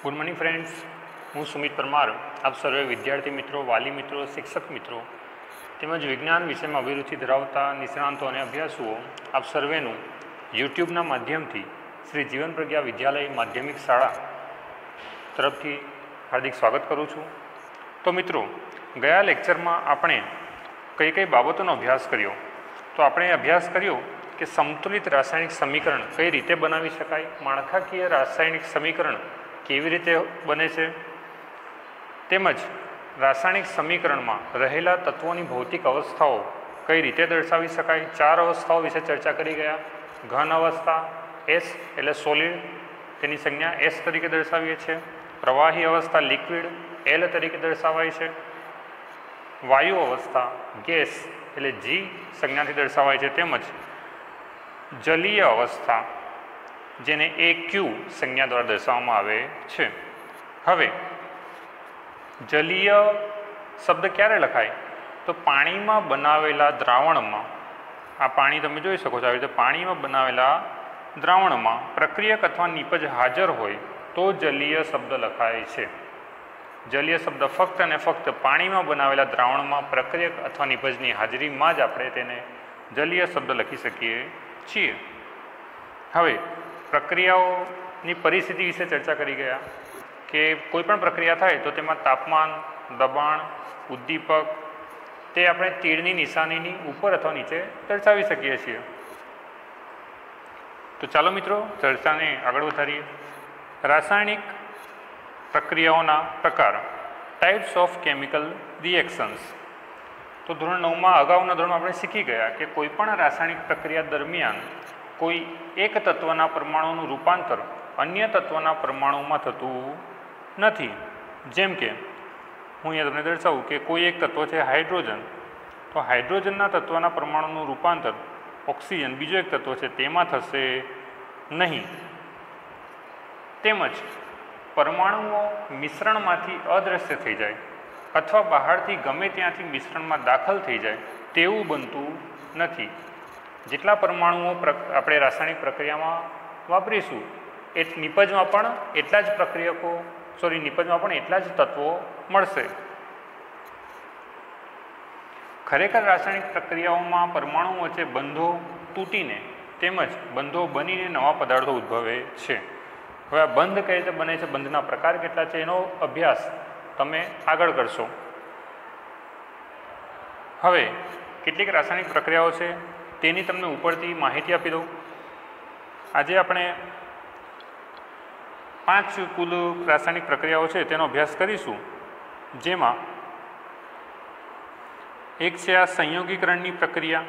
Good morning friends, हूँ सुमित परमार। आप सर्वे विद्यार्थी मित्रों, वाली मित्रों, शिक्षक मित्रों તેમજ વિજ્ઞાન વિષયમાં અભિરુચિ ધરાવતા નિષ્ણાંતો અને અભ્યાસુઓ આપ સર્વેનું યુટ્યુબના માધ્યમથી શ્રી જીવન પ્રજ્ઞા વિદ્યાલય માધ્યમિક શાળા તરફથી હાર્દિક સ્વાગત કરું છું। તો મિત્રો, ગયા લેક્ચરમાં આપણે કઈ કઈ બાબતોનો અભ્યાસ કર્યો? તો આપણે અભ્યાસ કર્યો કે સંતુલિત રાસાયણિક સમીકરણ કઈ રીતે બનાવી શકાય, માળખાકીય રાસાયણિક સમીકરણ કેવી રીતે બને છે, તેમજ રાસાયણિક સમીકરણમાં રહેલા તત્વોની ભૌતિક અવસ્થાઓ કઈ રીતે દર્શાવી શકાય। 4 અવસ્થાઓ વિશે ચર્ચા કરી ગયા। ઘન અવસ્થા એસ એટલે સોલિડ, તેની સંજ્ઞા એસ તરીકે દર્શાવીએ છીએ। પ્રવાહી અવસ્થા લિક્વિડ એલ તરીકે દર્શાવાય છે। વાયુ અવસ્થા ગેસ એટલે જી સંજ્ઞાથી દર્શાવાય છે। તેમજ જલીય અવસ્થા જેને એ ક્યુ સંજ્ઞા દ્વારા દર્શાવવામાં આવે છે। હવે જલીય શબ્દ ક્યારે લખાય? તો પાણીમાં બનાવેલા દ્રાવણમાં, આ પાણી તમે જોઈ શકો છો આવી રીતે પાણીમાં બનાવેલા દ્રાવણમાં પ્રક્રિયક અથવા નિપજ હાજર હોય તો જલીય શબ્દ લખાય છે। જલીય શબ્દ ફક્ત અને ફક્ત પાણીમાં બનાવેલા દ્રાવણમાં પ્રક્રિયક અથવા નિપજની હાજરીમાં જ આપણે તેને જલીય શબ્દ લખી શકીએ છીએ। હવે પ્રક્રિયાઓની પરિસ્થિતિ વિશે ચર્ચા કરી ગયા કે કોઈ પણ પ્રક્રિયા થાય તો તેમાં તાપમાન, દબાણ, ઉદ્દીપક તે આપણે તીરની નિશાનીની ઉપર અથવા નીચે દર્શાવી શકીએ છીએ। તો ચાલો મિત્રો, ચર્ચાને આગળ વધારીએ। રાસાયણિક પ્રક્રિયાઓના પ્રકાર, ટાઈપ્સ ઓફ કેમિકલ રિએક્શન્સ। તો ધોરણ 9માં અગાઉના ધોરણમાં આપણે શીખી ગયા કે કોઈ પણ રાસાયણિક પ્રક્રિયા દરમિયાન કોઈ એક તત્વના પરમાણુનું રૂપાંતર અન્ય તત્વના પરમાણુમાં થતું નથી। જેમ કે હું અહીંયા તમને દર્શાવું કે કોઈ એક તત્વ છે હાઇડ્રોજન, તો હાઇડ્રોજનના તત્વના પરમાણુનું રૂપાંતર ઓક્સિજન બીજો એક તત્વ છે તેમાં થશે નહીં। તેમજ પરમાણુઓ મિશ્રણમાંથી અદૃશ્ય થઈ જાય અથવા બહારથી ગમે ત્યાંથી મિશ્રણમાં દાખલ થઈ જાય તેવું બનતું નથી। જેટલા પરમાણુઓ આપણે રાસાયણિક પ્રક્રિયામાં વાપરીશું એ નિપજમાં પણ એટલા જ નિપજમાં પણ એટલા જ તત્વો મળશે। ખરેખર રાસાયણિક પ્રક્રિયાઓમાં પરમાણુઓ વચ્ચે બંધો તૂટીને તેમજ બંધો બનીને નવા પદાર્થો ઉદ્ભવે છે। હવે આ બંધ કઈ રીતે બને છે, બંધના પ્રકાર કેટલા છે, એનો અભ્યાસ તમે આગળ કરશો। હવે કેટલીક રાસાયણિક પ્રક્રિયાઓ છે તેની તમને ઉપરથી માહિતી આપી દઉં। આજે આપણે 5 કુલ રાસાયણિક પ્રક્રિયાઓ છે તેનો અભ્યાસ કરીશું, જેમાં એક છે આ સંયોગીકરણની પ્રક્રિયા,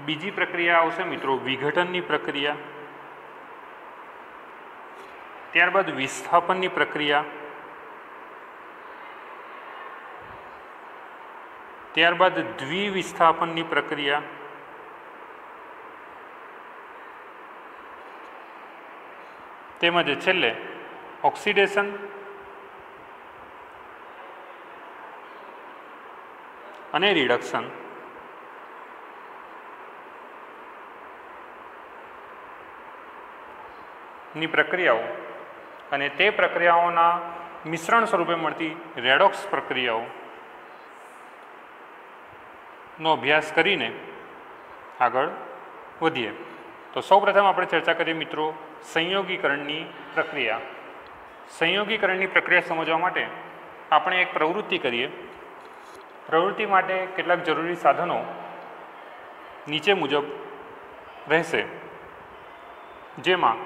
બીજી પ્રક્રિયા આવશે મિત્રો વિઘટનની પ્રક્રિયા, ત્યારબાદ વિસ્થાપનની પ્રક્રિયા, ત્યારબાદ દ્વિવિસ્થાપનની પ્રક્રિયા, તેમજ છેલ્લે ઓક્સિડેશન અને રિડક્શન। ની પ્રક્રિયાઓ અને તે પ્રક્રિયાઓના મિશ્રણ સ્વરૂપે મળતી રેડોક્સ પ્રક્રિયાઓનો અભ્યાસ કરીને આગળ વધીએ। તો સૌપ્રથમ આપણે ચર્ચા કરીએ મિત્રો સંયોગીકરણની પ્રક્રિયા। સંયોગીકરણની પ્રક્રિયા સમજવા માટે આપણે એક પ્રવૃત્તિ કરીએ। પ્રવૃત્તિ માટે કેટલાક જરૂરી સાધનો નીચે મુજબ રહેશે, જેમાં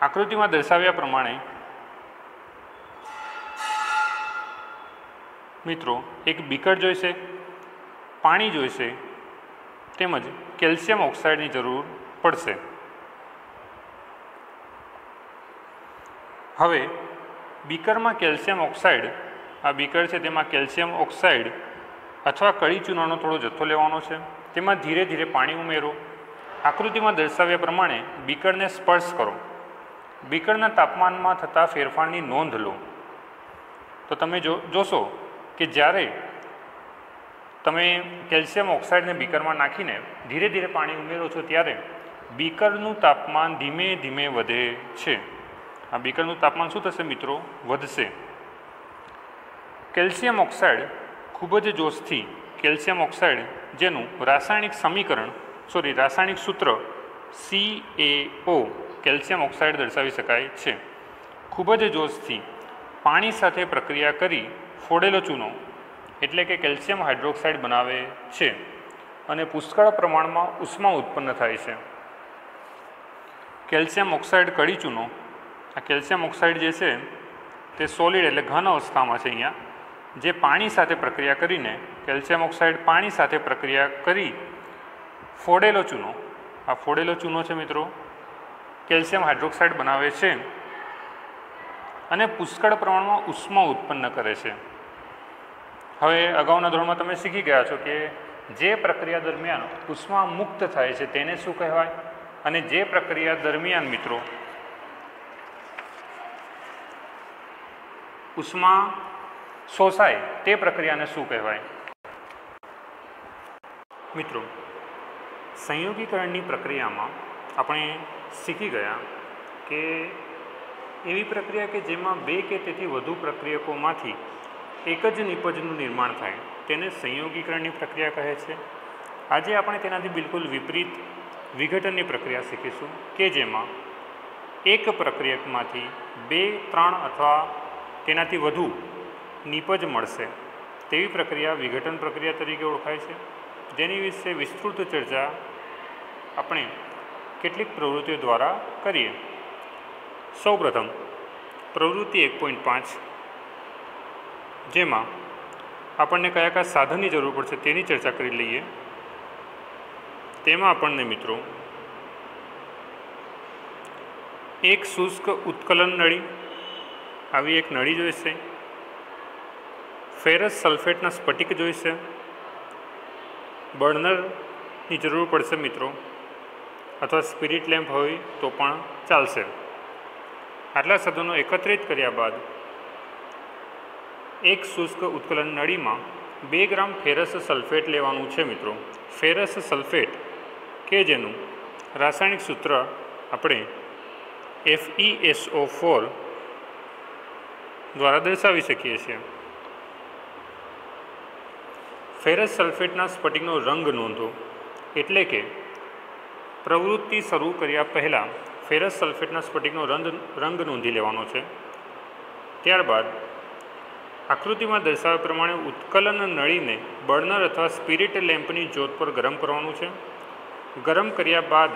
આકૃતિમાં દર્શાવ્યા પ્રમાણે મિત્રો એક બીકર જોઈશે, પાણી જોઈશે, તેમજ કેલ્શિયમ ઓક્સાઇડની જરૂર પડશે। હવે બીકરમાં કેલ્શિયમ ઓક્સાઇડ, આ બીકર છે તેમાં કેલ્શિયમ ઓક્સાઇડ અથવા કળી ચૂનાનો થોડો જથ્થો લેવાનો છે, તેમાં ધીરે ધીરે પાણી ઉમેરો। આકૃતિમાં દર્શાવ્યા પ્રમાણે બીકરને સ્પર્શ કરો। બીકરના તાપમાનમાં થતા ફેરફારની નોંધ લો। તો તમે જોશો કે જ્યારે તમે કેલ્શિયમ ઓક્સાઇડને બીકરમાં નાખીને ધીરે ધીરે પાણી ઉમેરો છો ત્યારે બીકરનું તાપમાન ધીમે ધીમે વધે છે. આ બીકરનું તાપમાન શું થશે મિત્રો? વધશે. કેલ્શિયમ ઓક્સાઇડ ખૂબ જ જોશથી કેલ્શિયમ ઓક્સાઇડ જેનું રાસાયણિક સૂત્ર CaO કેલ્શિયમ ઓક્સાઇડ દર્શાવી શકાય છે. ખૂબ જ જોશથી પાણી સાથે પ્રક્રિયા કરી ફોડેલો ચૂનો એટલે કે કેલ્શિયમ હાઇડ્રોક્સાઇડ બનાવે છે અને પુષ્કળ પ્રમાણમાં ઉષ્મા ઉત્પન્ન થાય છે. કેલ્શિયમ ઓક્સાઇડ કડી ચૂનો, આ કેલ્શિયમ ઓક્સાઇડ જે છે તે સોલિડ એટલે ઘન અવસ્થામાં છે અહીંયા, જે પાણી સાથે પ્રક્રિયા કરીને કેલ્શિયમ ઓક્સાઇડ પાણી સાથે પ્રક્રિયા કરી ફોડેલો ચૂનો, આ ફોડેલો ચૂનો છે મિત્રો કેલ્શિયમ હાઇડ્રોક્સાઇડ બનાવે છે અને પુષ્કળ પ્રમાણમાં ઉષ્મા ઉત્પન્ન કરે છે. હવે અગાઉના ધોરણમાં તમે શીખી ગયા છો કે જે પ્રક્રિયા દરમિયાન ઉષ્મા મુક્ત થાય છે તેને શું કહેવાય અને જે પ્રક્રિયા દરમિયાન મિત્રો ઉષ્મા શોષાય તે પ્રક્રિયાને શું કહેવાય? મિત્રો, સંયોગીકરણની પ્રક્રિયામાં આપણે શીખી ગયા કે એવી પ્રક્રિયા કે જેમાં બે કે તેથી વધુ પ્રક્રિયકોમાંથી એક જ નિપજનું નિર્માણ થાય તેને સંયોગીકરણની પ્રક્રિયા કહે છે. આજે આપણે તેનાથી બિલકુલ વિપરીત વિઘટનની પ્રક્રિયા શીખીશું કે જેમાં એક પ્રક્રિયકમાંથી 2, 3 અથવા તેનાથી વધુ નિપજ મળશે તેવી પ્રક્રિયા વિઘટન પ્રક્રિયા તરીકે ઓળખાય છે, જેની વિશે વિસ્તૃત ચર્ચા આપણે કેટલીક પ્રવૃત્તિઓ દ્વારા કરીએ. સૌપ્રથમ પ્રવૃત્તિ 1.5 જેમાં આપણને કયા કયા સાધનની જરૂર પડશે તેની ચર્ચા કરી લઈએ. તેમાં આપણને મિત્રો એક શુષ્ક ઉત્કલન નળી, આવી એક નળી જોઈશે, ફેરસ સલ્ફેટના સ્ફટિક જોઈશે, બર્નરની જરૂર પડશે મિત્રો, અથવા સ્પિરિટ લેમ્પ હોય તો પણ ચાલશે. આટલા સાધનો એકત્રિત કર્યા બાદ એક શુષ્ક ઉત્કલન નળીમાં 2 ગ્રામ ફેરસ સલ્ફેટ લેવાનું છે મિત્રો. ફેરસ સલ્ફેટ કે જેનું રાસાયણિક સૂત્ર આપણે FeSO4 દ્વારા દર્શાવી શકીએ છીએ. ફેરસ સલ્ફેટના સ્ફટિકનો રંગ નોંધો, એટલે કે પ્રવૃત્તિ શરૂ કર્યા પહેલાં ફેરસ સલ્ફેટના સ્ફટિકનો રંગ નોંધી લેવાનો છે. ત્યારબાદ આકૃતિમાં દર્શાવ્યા પ્રમાણે ઉત્કલન નળીને બર્નર અથવા સ્પિરિટ લેમ્પની જ્યોત પર ગરમ કરવાનું છે. ગરમ કર્યા બાદ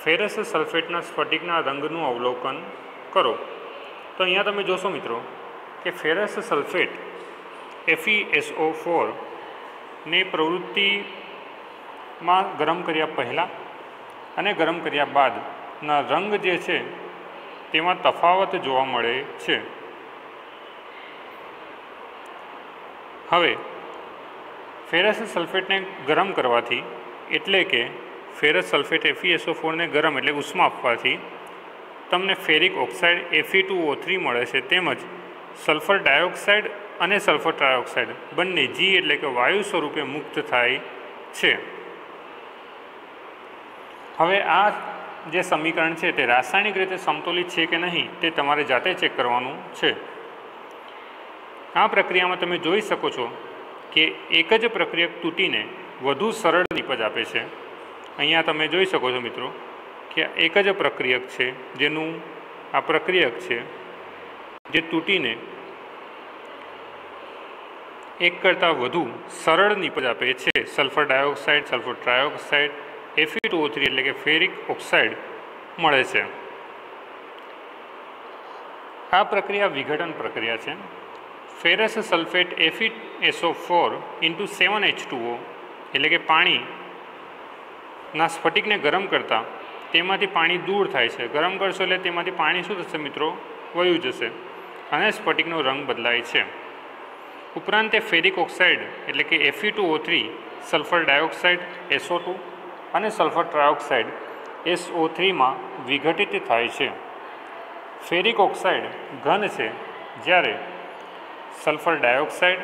ફેરસ સલ્ફેટના સ્ફટિકના રંગનું અવલોકન કરો. તો અહીંયા તમે જોશો મિત્રો કે ફેરસ સલ્ફેટ FeSO4 ને પ્રવૃત્તિમાં ગરમ કર્યા પહેલાં અને ગરમ કર્યા બાદના રંગ જે છે તેમાં તફાવત જોવા મળે છે. હવે ફેરસ સલ્ફેટને ગરમ કરવાથી, એટલે કે ફેરસ સલ્ફેટ FeSO4ને ગરમ એટલે ઉષ્મા આપવાથી તમને ફેરિક ઓક્સાઇડ Fe2O3 મળે છે. તેમજ સલ્ફર ડાયોક્સાઇડ અને સલ્ફર ટ્રાયોક્સાઇડ બંને G એટલે કે વાયુ સ્વરૂપે મુક્ત થાય છે. હવે આ જે સમીકરણ છે તે રાસાયણિક રીતે સમતોલિત છે કે નહીં તે તમારે જાતે ચેક કરવાનું છે. આ પ્રક્રિયામાં તમે જોઈ શકો છો કે એક જ પ્રક્રિયક તૂટીને વધુ સરળ નિપજ આપે છે. અહીંયા તમે જોઈ શકો છો મિત્રો કે એક જ પ્રક્રિયક છે જેનું આ પ્રક્રિયક છે જે તૂટીને એક કરતાં વધુ સરળ નિપજ આપે છે. Sulphur dioxide, sulphur trioxide, Fe2O3 એટલે કે ફેરિક ઓક્સાઇડ મળે છે. આ પ્રક્રિયા વિઘટન પ્રક્રિયા છે. ફેરસ સલ્ફેટ FeSO4 × 7H2O એટલે કે પાણીના સ્ફટિકને ગરમ કરતાં તેમાંથી પાણી દૂર થાય છે. ગરમ કરશો એટલે તેમાંથી પાણી શું થશે મિત્રો? વયું જશે અને સ્ફટિકનો રંગ બદલાય છે. ઉપરાંત તે ફેરિક ઓક્સાઇડ એટલે કે Fe2O3, સલ્ફર ડાયોક્સાઇડ SO2 અને સલ્ફર ટ્રાયોક્સાઇડ SO3માં વિઘટિત થાય છે. ફેરિક ઓક્સાઇડ ઘન છે, જ્યારે સલ્ફર ડાયોક્સાઇડ,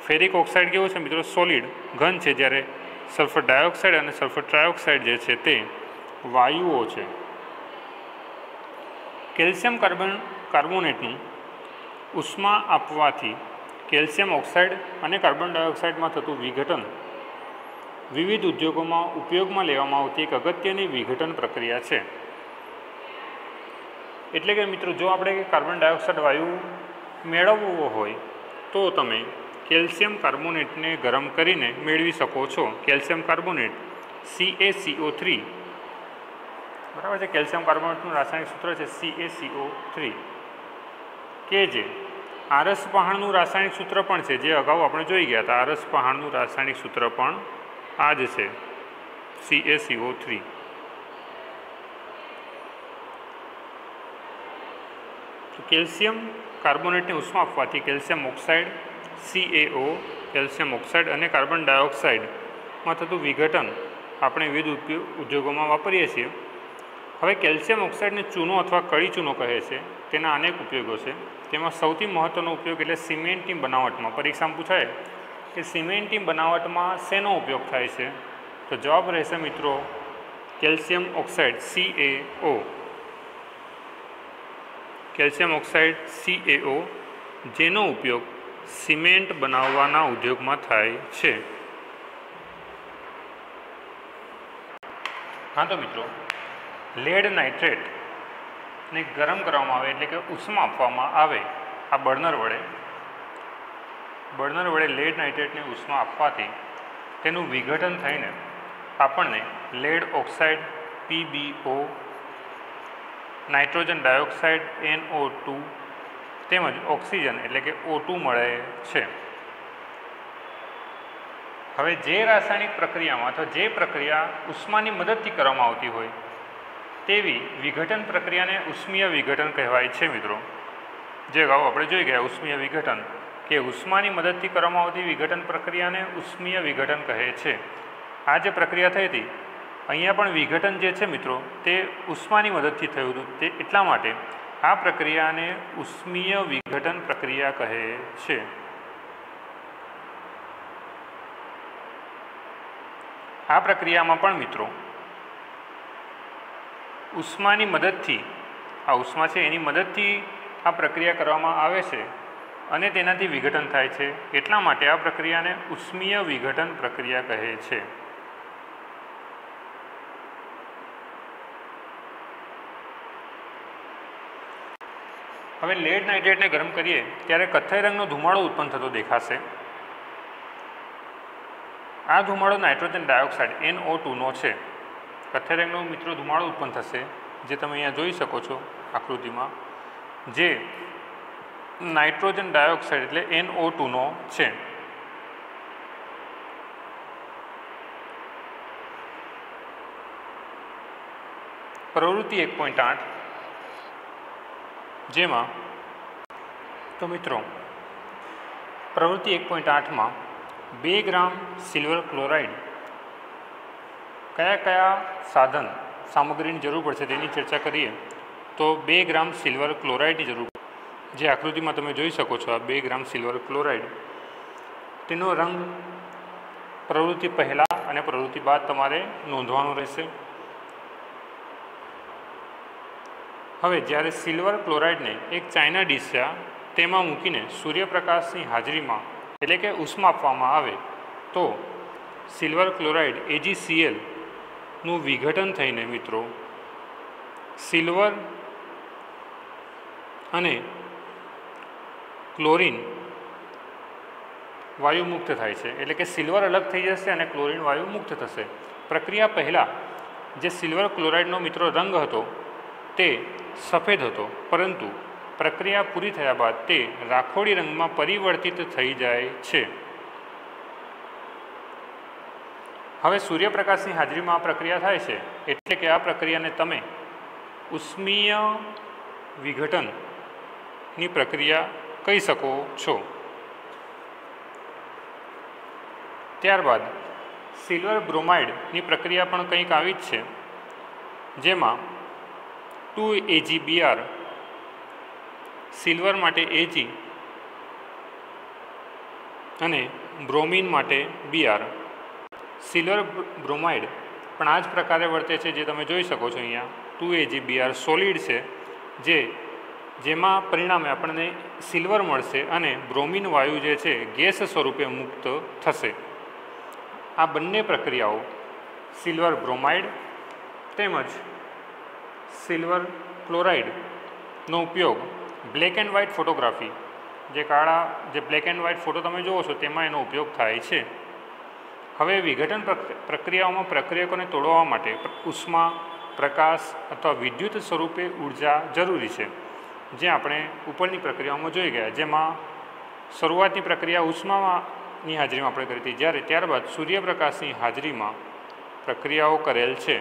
ફેરિક ઓક્સાઇડ કેવું છે મિત્રો? સોલિડ ઘન છે, જ્યારે સલ્ફર ડાયોક્સાઇડ અને સલ્ફર ટ્રાયોક્સાઇડ જે છે તે વાયુઓ છે. કેલ્શિયમ કાર્બોનેટનું ઉષ્મા આપવાથી કેલ્શિયમ ઓક્સાઇડ અને કાર્બન ડાયોક્સાઇડમાં થતું વિઘટન વિવિધ ઉદ્યોગોમાં ઉપયોગમાં લેવામાં આવતી એક અગત્યની વિઘટન પ્રક્રિયા છે. એટલે કે મિત્રો, જો આપણે કાર્બન ડાયોક્સાઇડ વાયુ મેળવવો હોય તો તમે કેલ્શિયમ કાર્બોનેટને ગરમ કરીને મેળવી શકો છો. કેલ્શિયમ કાર્બોનેટ CaCO3, બરાબર છે. કેલ્શિયમ કાર્બોનેટનું રાસાયણિક સૂત્ર છે CaCO3, કે જે આરસ પહાણનું રાસાયણિક સૂત્ર પણ છે, જે અગાઉ આપણે જોઈ ગયા હતા. આરસ પહાણનું રાસાયણિક સૂત્ર પણ આ જ છે, CaCO3. કેલ્શિયમ કાર્બોનેટને ઉષ્મા આપવાથી calcium oxide CaO, calcium oxide અને કાર્બન ડાયોક્સાઇડમાં થતું વિઘટન આપણે વિવિધ ઉદ્યોગોમાં વાપરીએ છીએ. હવે કેલ્શિયમ ઓક્સાઇડને ચૂનો અથવા કળી ચૂનો કહે છે. તેના અનેક ઉપયોગો છે. તેમાં સૌથી મહત્ત્વનો ઉપયોગ એટલે સિમેન્ટની બનાવટમાં. પરીક્ષામાં પૂછાય કે સિમેન્ટની બનાવટમાં શેનો ઉપયોગ થાય છે? તો જવાબ રહેશે મિત્રો calcium oxide CaO. Calcium oxide CaO, જેનો ઉપયોગ સિમેન્ટ બનાવવાના ઉદ્યોગમાં થાય છે. હા તો મિત્રો, લેડ નાઇટ્રેટને ગરમ કરવામાં આવે એટલે કે ઉષ્મા આપવામાં આવે આ બર્નર વડે લેડ નાઇટ્રેટને ઉષ્મા આપવાથી તેનું વિઘટન થઈને આપણને lead oxide PbO, nitrogen dioxide NO2 તેમજ ઓક્સિજન એટલે કે O2 મળે છે. હવે જે રાસાયણિક પ્રક્રિયામાં અથવા જે પ્રક્રિયા ઉષ્માની મદદથી કરવામાં આવતી હોય તેવી વિઘટન પ્રક્રિયાને ઉષ્મીય વિઘટન કહેવાય છે મિત્રો. જે અગાઉ આપણે જોઈ ગયા ઉષ્મીય વિઘટન, કે ઉષ્માની મદદથી કરવામાં આવતી વિઘટન પ્રક્રિયાને ઉષ્મીય વિઘટન કહે છે. આ જે પ્રક્રિયા થઈ હતી, અહીંયા પણ વિઘટન જે છે મિત્રો તે ઉષ્માની મદદથી થયું હતું. તે એટલા માટે આ પ્રક્રિયાને ઉષ્મીય વિઘટન પ્રક્રિયા કહે છે. આ પ્રક્રિયામાં પણ મિત્રો ઉષ્માની મદદથી, આ ઉષ્મા છે એની મદદથી આ પ્રક્રિયા કરવામાં આવે છે અને તેનાથી વિઘટન થાય છે. એટલા માટે આ પ્રક્રિયાને ઉષ્મીય વિઘટન પ્રક્રિયા કહે છે. હવે લેડ નાઇટ્રેટને ગરમ કરીએ ત્યારે કથ્થઈ રંગનો ધુમાડો ઉત્પન્ન થતો દેખાશે. આ ધુમાડો નાઇટ્રોજન ડાયોક્સાઇડ NO2નો છે. કથ્થઈ રંગનો મિત્રો ધુમાડો ઉત્પન્ન થશે, જે તમે અહીંયા જોઈ શકો છો આકૃતિમાં, જે નાઇટ્રોજન ડાયોક્સાઇડ એટલે NO2નો છે. પ્રવૃત્તિ 1.8, જેમાં તો મિત્રો પ્રવૃત્તિ 1.8માં 2 ગ્રામ સિલ્વર ક્લોરાઇડ કયા સાધન સામગ્રીની જરૂર પડશે તેની ચર્ચા કરીએ. તો 2 ગ્રામ સિલ્વર ક્લોરાઇડની જરૂર, જે આકૃતિમાં તમે જોઈ શકો છો. આ 2 ગ્રામ સિલ્વર ક્લોરાઇડ, તેનો રંગ પ્રવૃત્તિ પહેલાં અને પ્રવૃત્તિ બાદ તમારે નોંધવાનો રહેશે. હવે જ્યારે સિલ્વર ક્લોરાઇડને એક ચાઇના ડીશા તેમાં મૂકીને સૂર્યપ્રકાશની હાજરીમાં એટલે કે ઉષ્મા આપવામાં આવે તો સિલ્વર ક્લોરાઇડ AgClનું વિઘટન થઈને મિત્રો સિલ્વર અને ક્લોરીન વાયુ મુક્ત થાય છે. એટલે કે સિલ્વર અલગ થઈ જશે અને ક્લોરીન વાયુ મુક્ત થશે. પ્રક્રિયા પહેલાં જે સિલ્વર ક્લોરાઇડનો મિત્રો રંગ હતો તે સફેદ હતો, પરંતુ પ્રક્રિયા પૂરી થયા બાદ તે રાખોડી રંગમાં પરિવર્તિત થઈ જાય છે. હવે સૂર્યપ્રકાશની હાજરીમાં આ પ્રક્રિયા થાય છે, એટલે કે આ પ્રક્રિયાને તમે ઉષ્મીય વિઘટનની પ્રક્રિયા કહી શકો છો. ત્યારબાદ સિલ્વર બ્રોમાઇડની પ્રક્રિયા પણ કંઈક આવી જ છે, જેમાં 2AgBr સિલ્વર માટે Ag અને બ્રોમિન માટે Br। સિલ્વર બ્રોમાઇડ પણ આ જ પ્રકારે વર્તે છે, જે તમે જોઈ શકો છો અહીંયા 2AgBr સોલિડ છે, જેમાં પરિણામે આપણને સિલ્વર મળશે અને બ્રોમિન વાયુ જે છે ગેસ સ્વરૂપે મુક્ત થશે। આ બંને પ્રક્રિયાઓ સિલ્વર બ્રોમાઇડ તેમજ સિલ્વર ક્લોરાઇડનો ઉપયોગ બ્લેક એન્ડ વ્હાઇટ ફોટોગ્રાફી, જે બ્લેક એન્ડ વ્હાઇટ ફોટો તમે જુઓ છો તેમાં એનો ઉપયોગ થાય છે। હવે વિઘટન પ્રક્રિયાઓમાં પ્રક્રિયકોને તોડવા માટે ઉષ્મા, પ્રકાશ અથવા વિદ્યુત સ્વરૂપે ઉર્જા જરૂરી છે, જે આપણે ઉપરની પ્રક્રિયાઓમાં જોઈ ગયા, જેમાં શરૂઆતની પ્રક્રિયા ઉષ્માની હાજરીમાં આપણે કરી હતી, જ્યારે ત્યારબાદ સૂર્યપ્રકાશની હાજરીમાં પ્રક્રિયાઓ કરેલ છે।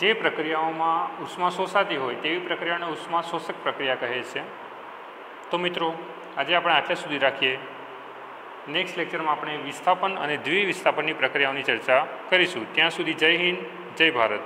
જે પ્રક્રિયાઓમાં ઉષ્મા શોષાતી હોય તેવી પ્રક્રિયાને ઉષ્મા શોષક પ્રક્રિયા કહે છે। તો મિત્રો, આજે આપણે આટલે સુધી રાખીએ। નેક્સ્ટ લેક્ચરમાં આપણે વિસ્થાપન અને દ્વિવિસ્થાપનની પ્રક્રિયાઓની ચર્ચા કરીશું। ત્યાં સુધી જય હિન્દ, જય ભારત।